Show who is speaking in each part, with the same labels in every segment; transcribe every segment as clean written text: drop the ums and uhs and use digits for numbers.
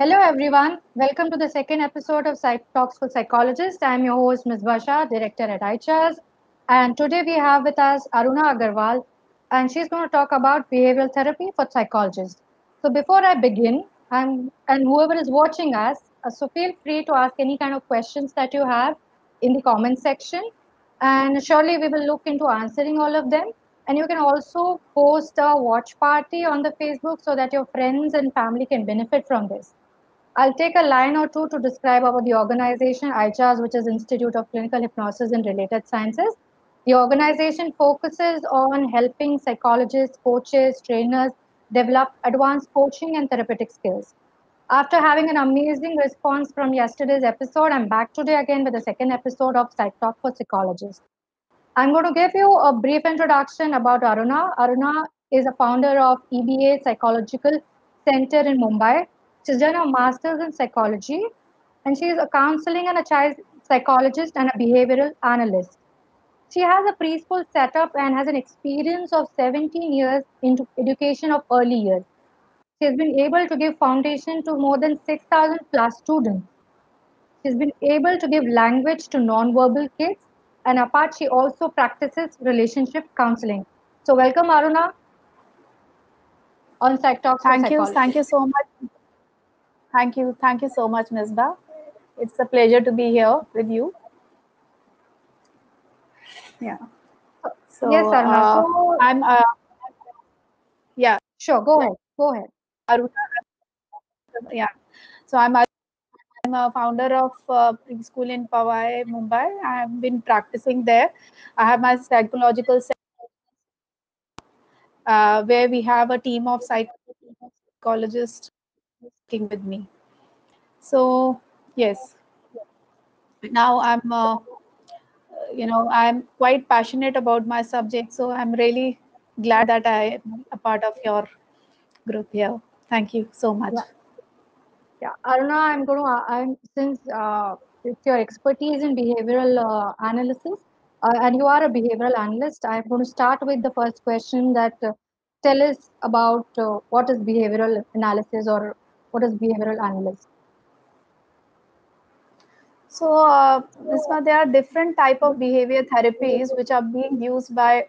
Speaker 1: Hello, everyone. Welcome to the second episode of Psych Talks for Psychologists. I'm your host, Ms. Basha, director at iChas. And today we have with us Aruna Agarwal, and she's going to talk about behavioral therapy for psychologists. So before I begin, and whoever is watching us, so feel free to ask any kind of questions that you have in the comment section. And surely we will look into answering all of them. And you can also post a watch party on the Facebook so that your friends and family can benefit from this. I'll take a line or two to describe about the organization, ICHAS, which is Institute of Clinical Hypnosis and Related Sciences. The organization focuses on helping psychologists, coaches, trainers develop advanced coaching and therapeutic skills. After having an amazing response from yesterday's episode, I'm back today again with the second episode of Psych Talk for Psychologists. I'm going to give you a brief introduction about Aruna. Aruna is a founder of EBA Psychological Center in Mumbai. She's done a master's in psychology and she is a counseling and a child psychologist and a behavioral analyst. She has a preschool setup and has an experience of 17 years into education of early years. She has been able to give foundation to more than 6,000 plus students. She's been able to give language to nonverbal kids, and apart, she also practices relationship counseling. So, welcome, Aruna, on Psych Talks for
Speaker 2: Thank you
Speaker 1: Psychologists.
Speaker 2: so much. Thank you so much, Misbah. It's a pleasure to be here with you. Yeah.
Speaker 1: Yes,
Speaker 2: So
Speaker 1: Aruna. So,
Speaker 2: I'm yeah,
Speaker 1: sure, go ahead. Go ahead.
Speaker 2: Aruna. Yeah. So I'm a founder of preschool in Powai, Mumbai. I've been practicing there. I have my psychological where we have a team of psychologists working with me. So yes, now I'm quite passionate about my subject, so I'm really glad that I am a part of your group here. Thank you so much.
Speaker 1: Yeah, yeah. Aruna, since it's your expertise in behavioral analysis, and you are a behavioral analyst, I'm going to start with the first question that tell us about what is behavioral analysis or what is behavioral analyst.
Speaker 2: So, Visma, there are different type of behavior therapies which are being used by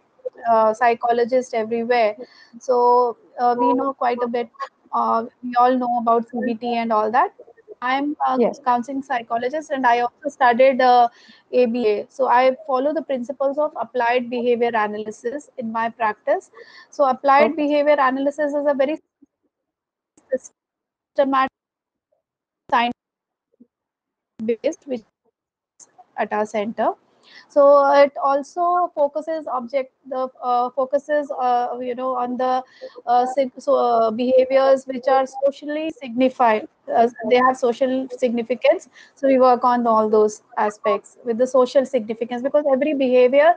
Speaker 2: psychologists everywhere. So, we know quite a bit. We all know about CBT and all that. I'm a
Speaker 1: Yes.
Speaker 2: counseling psychologist and I also studied ABA. So, I follow the principles of applied behavior analysis in my practice. So, applied
Speaker 1: Okay.
Speaker 2: behavior analysis is a very systematic science based which at our center. So it also focuses on the behaviors which are socially signified. They have social significance, so we work on all those aspects with the social significance, because every behavior,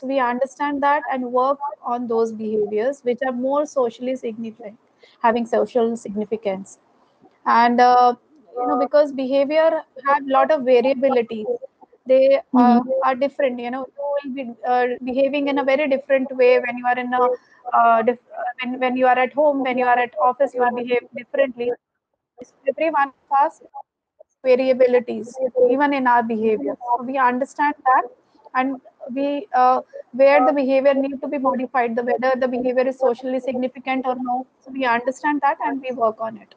Speaker 2: we understand that and work on those behaviors which are more socially significant, having social significance. And because behavior have lot of variabilities, they
Speaker 1: Mm-hmm.
Speaker 2: are different. You will be behaving in a very different way when you are in a when you are at home, when you are at office, you will behave differently. Every one of us variabilities even in our behavior, so we understand that. And we where the behavior need to be modified, the whether the behavior is socially significant or no, so we understand that and we work on it.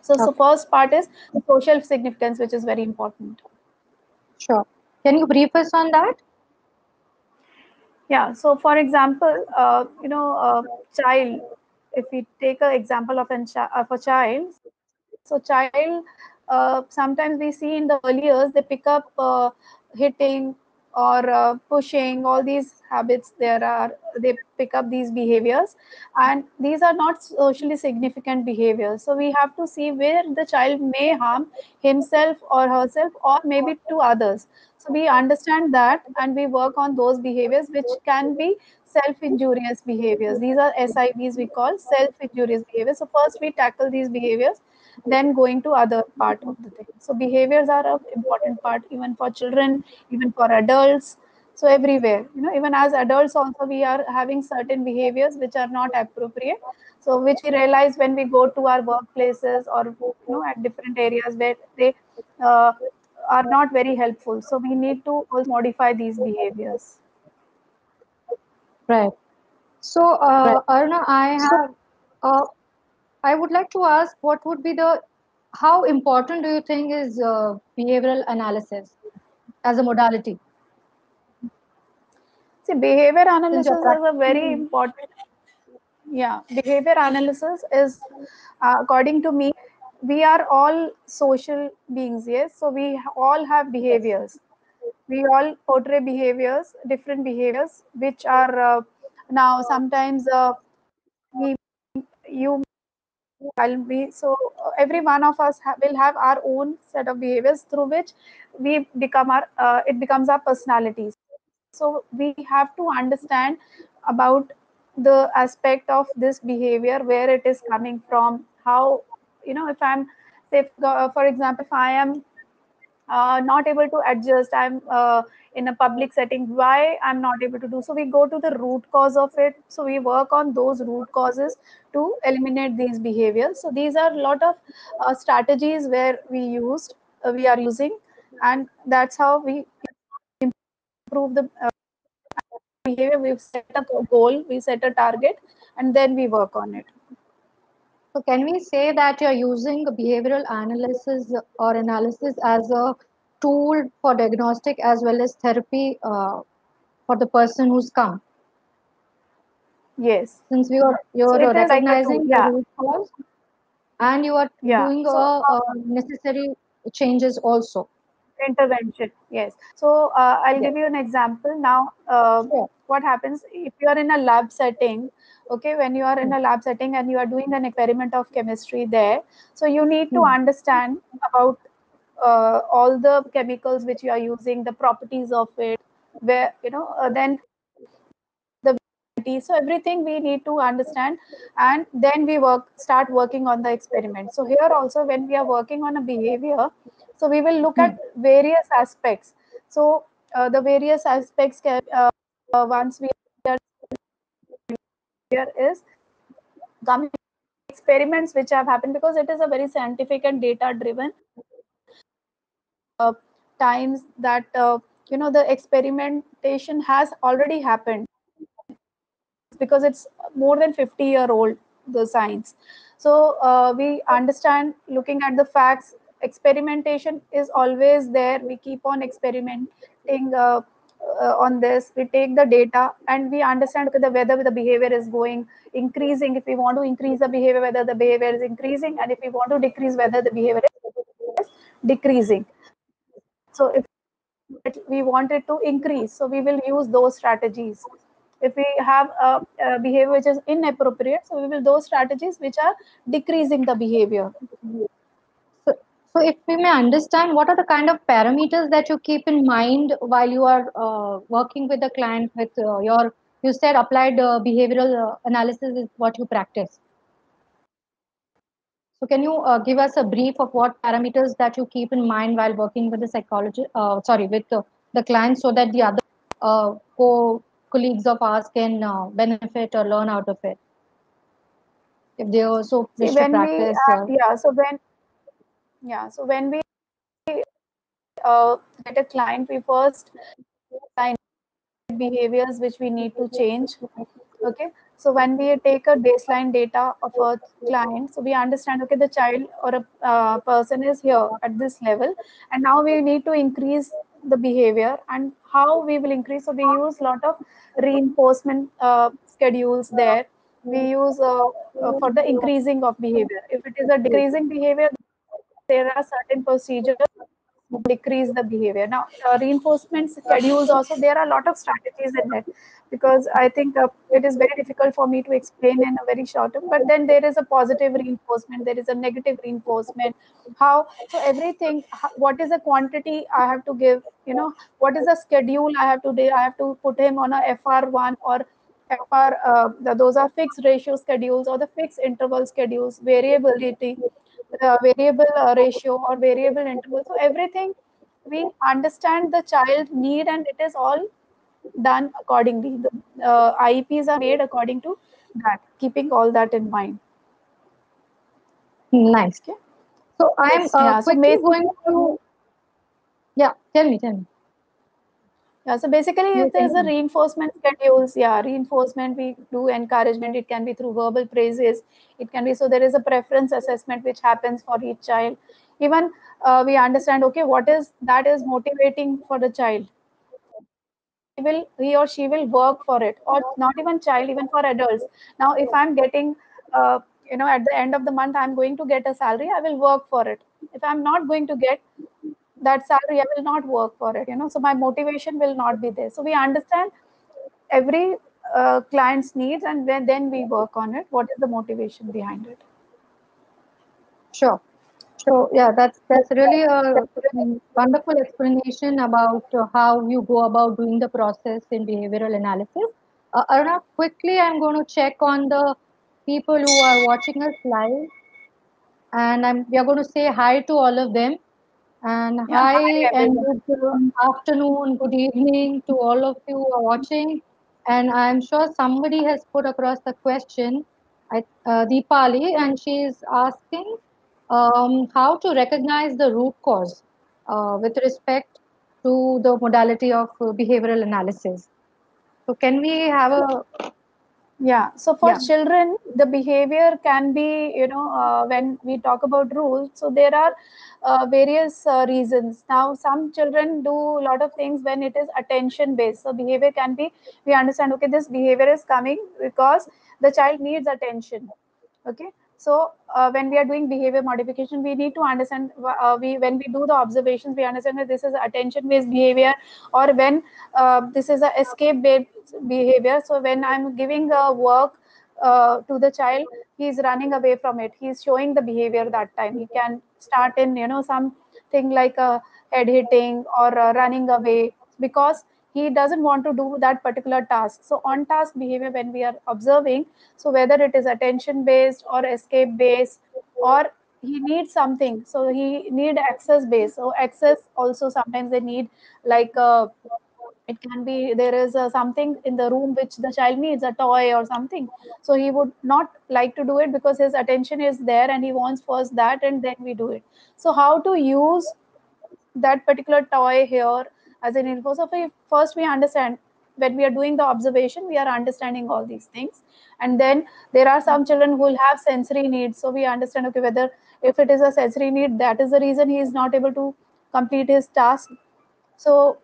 Speaker 2: So
Speaker 1: Okay.
Speaker 2: first part is social significance, which is very important.
Speaker 1: Sure. Can you brief us on that?
Speaker 2: Yeah. So for example, child. If we take an example of of a child, so child, sometimes we see in the early years they pick up hitting or pushing, all these habits. They pick up these behaviors, and these are not socially significant behaviors. So we have to see where the child may harm himself or herself, or maybe to others. So we understand that and we work on those behaviors which can be self-injurious behaviors. These are SIBs, we call self-injurious behaviors. So first we tackle these behaviors, then going to other part of the thing. So behaviors are an important part even for children, even for adults. So everywhere, even as adults also, we are having certain behaviors which are not appropriate. So which we realize when we go to our workplaces, or at different areas where they uh, are not very helpful. So we need to also modify these behaviors.
Speaker 1: Right. So, Aruna, uh, I would like to ask, what would be how important do you think is behavioral analysis as a modality
Speaker 2: See, behavior
Speaker 1: since you're
Speaker 2: analysis is a very
Speaker 1: practicing?
Speaker 2: important. Yeah, behavior analysis is, according to me, we are all social beings, yes. So we all have
Speaker 1: Yes.
Speaker 2: behaviors. We all portray behaviors, different behaviors, which are now sometimes me, you, I'll be. So every one of us will have our own set of behaviors through which we become it becomes our personalities. So we have to understand about the aspect of this behavior, where it is coming from, how, if I'm, say, for example, if I am not able to adjust, I'm in a public setting, why I'm not able to do so, we go to the root cause of it. So we work on those root causes to eliminate these behaviors. So these are a lot of strategies where we are using, and that's how we improve the behavior. We've set a goal, we set a target, and then we work on it.
Speaker 1: So, can we say that you're using behavioral analysis as a tool for diagnostic as well as therapy for the person who's come?
Speaker 2: Yes.
Speaker 1: Since
Speaker 2: So
Speaker 1: you're
Speaker 2: it is like a tool.
Speaker 1: recognizing the
Speaker 2: Yeah.
Speaker 1: root cause and you are
Speaker 2: Yeah.
Speaker 1: doing
Speaker 2: So
Speaker 1: necessary changes also.
Speaker 2: intervention, yes. So I'll
Speaker 1: Yes.
Speaker 2: give you an example now.
Speaker 1: Sure.
Speaker 2: What happens if you are in a lab setting? Okay, when you are in
Speaker 1: Hmm.
Speaker 2: a lab setting and you are doing an experiment of chemistry there, so you need to
Speaker 1: Hmm.
Speaker 2: understand about all the chemicals which you are using, the properties of it, where, then the, so everything we need to understand, and then we start working on the experiment. So here also, when we are working on a behavior, so we will look
Speaker 1: Hmm.
Speaker 2: at various aspects. So the various aspects can, once we are here, is coming experiments which have happened, because it is a very scientific and data driven times that the experimentation has already happened, because it's more than 50-year-old, the science. So we understand, looking at the facts, experimentation is always there. We keep on experimenting on this. We take the data and we understand, okay, whether the behavior is going increasing, if we want to increase the behavior, whether the behavior is increasing, and if we want to decrease, whether the behavior is decreasing. So if we want it to increase, so we will use those strategies. If we have a behavior which is inappropriate, so we will those strategies which are decreasing the behavior.
Speaker 1: So, so if we may understand, what are the kind of parameters that you keep in mind while you are working with the client with you said applied behavioral analysis is what you practice. So can you give us a brief of what parameters that you keep in mind while working with the with the client so that the other colleagues of ours can benefit or learn out of it if they also
Speaker 2: See,
Speaker 1: wish to
Speaker 2: when we
Speaker 1: practice.
Speaker 2: yeah, so when we get a client, we first find behaviors which we need to change. Okay, so when we take a baseline data of a client, so we understand, okay, the child or a person is here at this level, and now we need to increase the behavior. And how we will increase? So we use a lot of reinforcement schedules there. We use for the increasing of behavior. If it is a decreasing behavior, there are certain procedures decrease the behavior. Now, reinforcement schedules also, there are a lot of strategies in it, because I think it is very difficult for me to explain in a very short term. But then there is a positive reinforcement, there is a negative reinforcement. How? So everything, what is the quantity I have to give? What is the schedule I have to do? I have to put him on a FR1 or FR. Those are fixed ratio schedules or the fixed interval schedules, variability, variable ratio or variable interval. So everything we understand the child need, and it is all done accordingly. The IEPs are made according to that, keeping all that in mind.
Speaker 1: Nice.
Speaker 2: Okay.
Speaker 1: So I'm
Speaker 2: Yeah. So
Speaker 1: quickly
Speaker 2: basically,
Speaker 1: going to, yeah, tell me, tell me.
Speaker 2: yeah, so basically,
Speaker 1: You
Speaker 2: if there's a
Speaker 1: continue.
Speaker 2: reinforcement schedules, yeah, reinforcement, we do encouragement. It can be through verbal praises. It can be, so there is a preference assessment which happens for each child. Even we understand, okay, what is that is motivating for the child. He or she will work for it, or not even child, even for adults. Now, if I'm getting, at the end of the month, I'm going to get a salary, I will work for it. If I'm not going to get that salary, I will not work for it, so my motivation will not be there. So we understand every client's needs, and then we work on it. What is the motivation behind it?
Speaker 1: Sure. So yeah, that's really a wonderful explanation about how you go about doing the process in behavioral analysis. Aruna, quickly, I'm going to check on the people who are watching us live, and we are going to say hi to all of them. And
Speaker 2: Yeah,
Speaker 1: hi
Speaker 2: hi
Speaker 1: and
Speaker 2: everyone.
Speaker 1: good afternoon, good evening to all of you who are watching. And I'm sure somebody has put across the question, Deepali, and she is asking how to recognize the root cause with respect to the modality of behavioral analysis. So, can we have a,
Speaker 2: Yeah, so for
Speaker 1: yeah,
Speaker 2: children, the behavior can be, when we talk about rules, so there are various reasons. Now, some children do a lot of things when it is attention based. So, behavior can be, we understand, okay, this behavior is coming because the child needs attention. Okay. So, when we are doing behavior modification, we need to understand, we when we do the observations, we understand that this is attention based behavior, or when this is a escape based behavior. So when I'm giving a work to the child, he's running away from it, he's showing the behavior. That time he can start in, something like a head hitting or running away, because he doesn't want to do that particular task. So on task behavior, when we are observing, so whether it is attention based or escape based, or he needs something, so he need access based. So access also, sometimes they need, like it can be, there is something in the room which the child needs, a toy or something, so he would not like to do it because his attention is there and he wants first that and then we do it. So how to use that particular toy here as an info. So first we understand, when we are doing the observation, we are understanding all these things. And then there are some children who will have sensory needs. So we understand, okay, whether if it is a sensory need, that is the reason he is not able to complete his task. So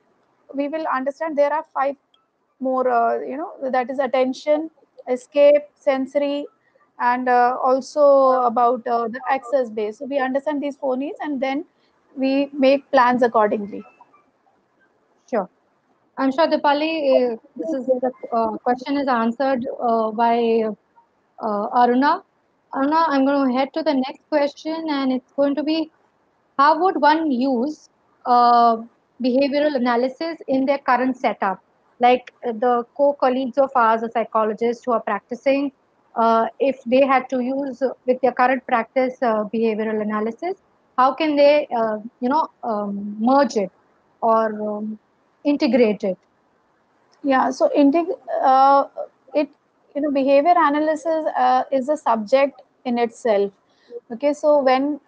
Speaker 2: we will understand there are five more, that is attention, escape, sensory, and also about the access base. So we understand these four needs, and then we make plans accordingly.
Speaker 1: sure. I'm sure Deepali, this is the question is answered by Aruna. Aruna, I'm going to head to the next question, and it's going to be how would one use uh, behavioral analysis in their current setup? Like the co-colleagues of ours, the psychologists who are practicing, if they had to use with their current practice behavioral analysis, how can they, merge it or integrate it?
Speaker 2: Yeah, so it, behavior analysis is a subject in itself. Okay, so when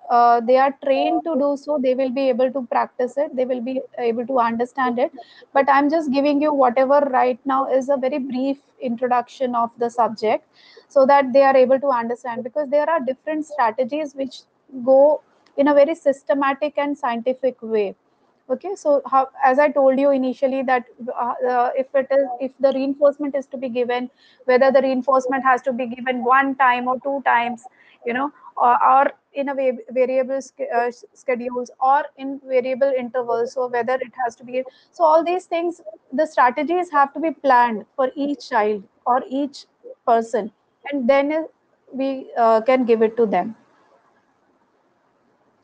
Speaker 2: they are trained to do so, they will be able to practice it, they will be able to understand it. But I'm just giving you whatever right now is a very brief introduction of the subject, so that they are able to understand, because there are different strategies which go in a very systematic and scientific way. Okay, so how, as I told you initially, that if the reinforcement is to be given, whether the reinforcement has to be given one time or two times, or in a variable schedules, or in variable intervals, so whether it has to be, so all these things, the strategies have to be planned for each child or each person, and then we can give it to them.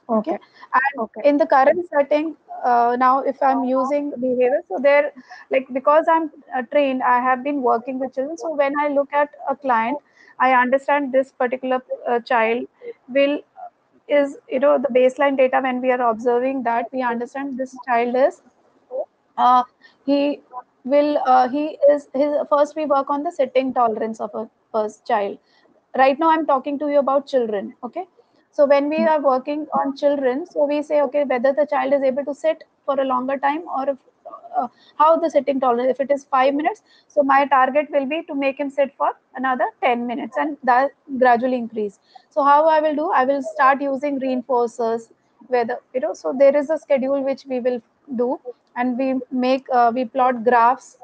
Speaker 2: Okay.
Speaker 1: Okay,
Speaker 2: And
Speaker 1: okay,
Speaker 2: in the current setting, now if I'm using behavior, so there, like, because I'm trained, I have been working with children. So when I look at a client, I understand this particular child will is, the baseline data, when we are observing that, we understand this child is, uh, he will he is his first we work on the sitting tolerance of a first child. Right now I'm talking to you about children, okay? So when we are working on children, so we say, okay, whether the child is able to sit for a longer time, or if, how the sitting tolerance, if it is 5 minutes, so my target will be to make him sit for another 10 minutes, and that gradually increase. So how I will do, I will start using reinforcers, whether, you know, so there is a schedule which we will do, and we make we plot graphs,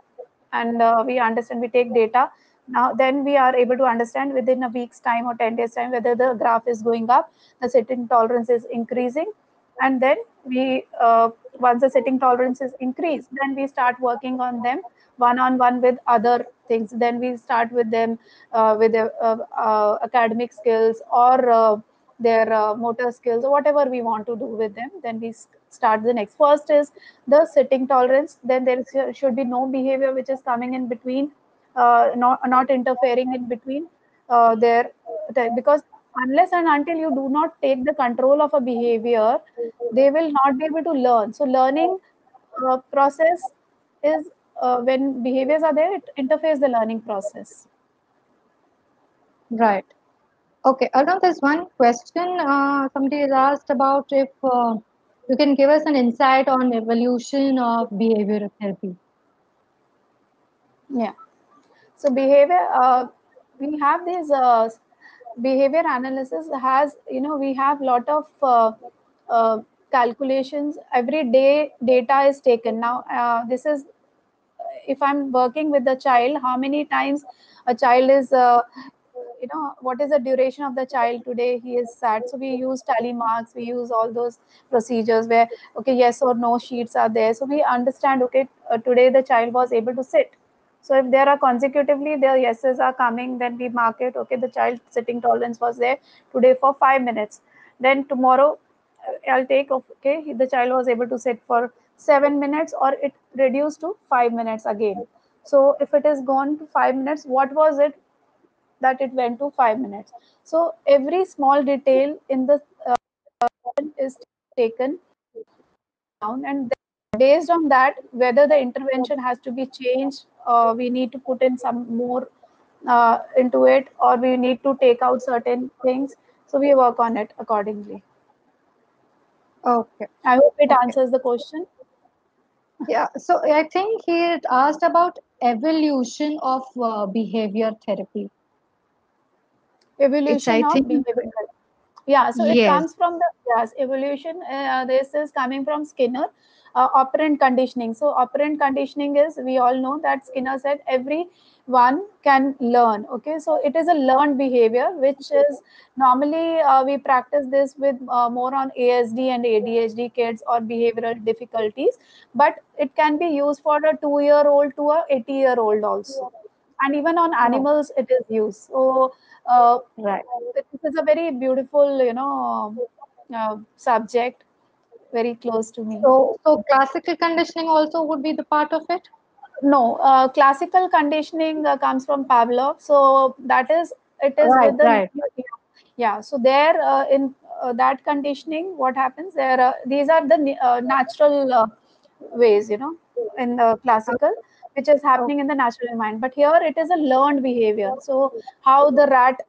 Speaker 2: and we understand, we take data. Now then we are able to understand within a week's time or 10 days time whether the graph is going up, the sitting tolerance is increasing. And then we once the sitting tolerance is increased, then we start working on them one on one with other things. Then we start with them with their academic skills, or their motor skills, or whatever we want to do with them. Then we start the next. First is the sitting tolerance. Then should be no behavior which is coming in between, not interfering in between because unless and until you do not take the control of a behavior, they will not be able to learn. So learning process is, when behaviors are there, it interferes the learning process.
Speaker 1: Right. Okay, Arnav, there's one question. Somebody has asked about if you can give us an insight on evolution of behavioral therapy.
Speaker 2: Yeah. So behavior, we have these behavior analysis has, you know, we have lot of calculations. Every day data is taken. Now this is, if I'm working with the child, how many times a child is you know, what is the duration of the child today he is sad. So we use tally marks, we use all those procedures where, okay, yes or no sheets are there, so we understand, okay, today the child was able to sit. So if there are consecutively the yeses are coming, then we mark it, okay, the child sitting tolerance was there today for 5 minutes. Then tomorrow I'll take, okay, the child was able to sit for 7 minutes, or it reduced to 5 minutes again. So if it is gone to 5 minutes, what was it that it went to 5 minutes? So every small detail in the is taken down, and based on that, whether the intervention has to be changed, we need to put in some more into it, or we need to take out certain things. So we work on it accordingly.
Speaker 1: Okay,
Speaker 2: I hope it
Speaker 1: okay.
Speaker 2: answers the question.
Speaker 1: Yeah, so I think he had asked about evolution of behavior therapy. It's,
Speaker 2: Evolution
Speaker 1: I
Speaker 2: of
Speaker 1: think,
Speaker 2: behavior. Yeah, so it
Speaker 1: yes.
Speaker 2: comes from the, yes, evolution. This is coming from Skinner, operant conditioning. So operant conditioning is, we all know that Skinner said everyone can learn. Okay, so it is a learned behavior, which is normally we practice this with more on ASD and ADHD kids or behavioral difficulties, but it can be used for a 2-year-old to a 80-year-old also, and even on
Speaker 1: Oh,
Speaker 2: animals it is used. So uh,
Speaker 1: right.
Speaker 2: this is a very beautiful, you know, subject, very close to me.
Speaker 1: So classical conditioning also would be the part of it?
Speaker 2: No, classical conditioning comes from Pavlov. So that is, it is
Speaker 1: Right,
Speaker 2: with the,
Speaker 1: right.
Speaker 2: yeah. So there in that conditioning, what happens there? These are the natural ways, you know, in the classical, which is
Speaker 1: Oh,
Speaker 2: happening in the natural mind. But here it is a learned behavior. So how the rat,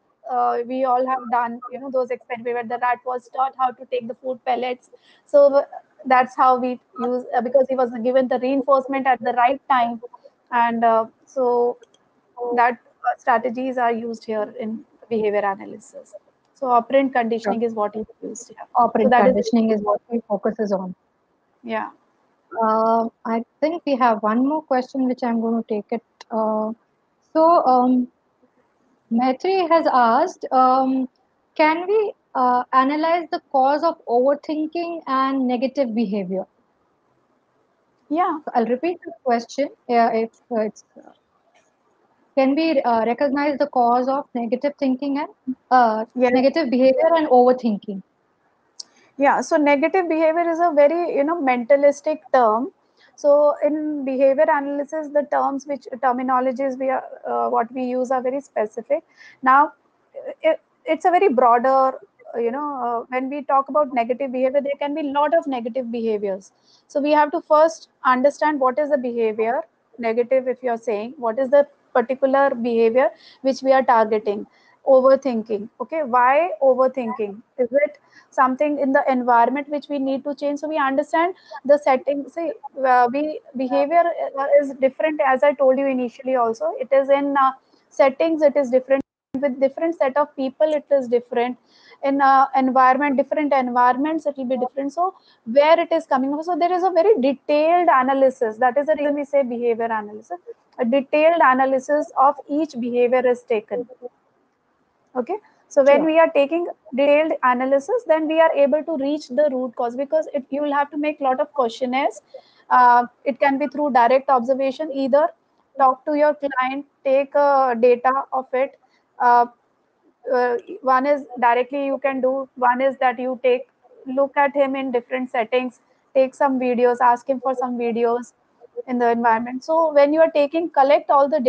Speaker 2: we all have done, you know, those experiments where the rat was taught how to take the food pellets. So that's how we use, because he was given the reinforcement at the right time, and so that strategies are used here in behavior analysis. So operant
Speaker 1: sure.
Speaker 2: conditioning is what is used here. So
Speaker 1: Operant
Speaker 2: that is,
Speaker 1: conditioning is what we focuses on.
Speaker 2: yeah.
Speaker 1: I think we have one more question which I'm going to take it. So, Maitri has asked, can we analyze the cause of overthinking and negative behavior?
Speaker 2: Yeah.
Speaker 1: So I'll repeat the question. If it's can we recognize the cause of negative thinking and
Speaker 2: Yes.
Speaker 1: negative behavior and overthinking?
Speaker 2: Yeah. So negative behavior is a very, you know, mentalistic term. So in behavior analysis, the terms which terminologies we are what we use are very specific. Now, it's a very broader. When we talk about negative behavior, there can be a lot of negative behaviors. So we have to first understand what is the behavior. negative, if you're saying what is the particular behavior which we are targeting. Overthinking. Okay, why overthinking? Is it something in the environment which we need to change? So we understand the setting. See, we behavior is different, as I told you initially also. It is in settings, it is different. With different set of people, it is different. In environment, different environments, it will be different. So where it is coming from, so there is a very detailed analysis. That is the reason we say behavior analysis. A detailed analysis of each behavior is taken. Okay, so when
Speaker 1: Sure.
Speaker 2: we are taking detailed analysis, then we are able to reach the root cause, because you will have to make a lot of questionnaires. It can be through direct observation, either talk to your client, take data of it. uh, One is directly you can do, one is that you take look at him in different settings, take some videos, ask him for some videos in the environment. So when you are taking collect all the